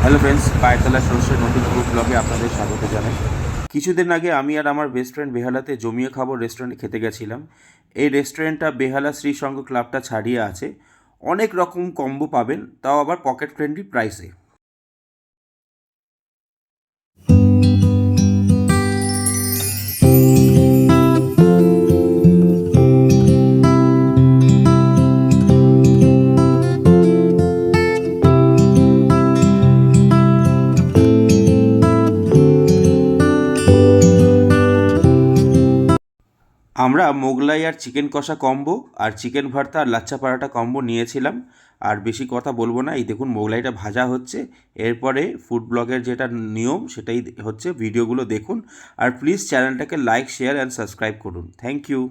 Hello friends, পায়তলা সরষের নতুন food ব্লগে আপনাদের স্বাগত জানাই। কিছুদিন আগে আমি আর আমার বেস্ট ফ্রেন্ড বেহালাতে জমিয়ে খাবো রেস্টুরেন্টে খেতে গেছিলাম। এই রেস্টুরেন্টটা বেহালা শ্রীসংঘ ক্লাবটা ছাড়িয়ে আছে। অনেক রকম কম্বো পাবেন, তাও আবার পকেট ফ্রেন্ডলি প্রাইসে। আমরা মোগলাই আর চিকেন কষা কম্বো আর চিকেন ভর্তা আর লাচ্ছা পরাঠা কম্বো নিয়েছিলাম। আর বেশি কথা বলবো না, এই দেখুন মোগলাইটা ভাজা হচ্ছে। এরপরে ফুড ব্লগের যেটা নিয়ম সেটাই হচ্ছে, ভিডিওগুলো দেখুন আর প্লিজ চ্যানেলটাকে লাইক, শেয়ার অ্যান্ড সাবস্ক্রাইব করুন। Thank you.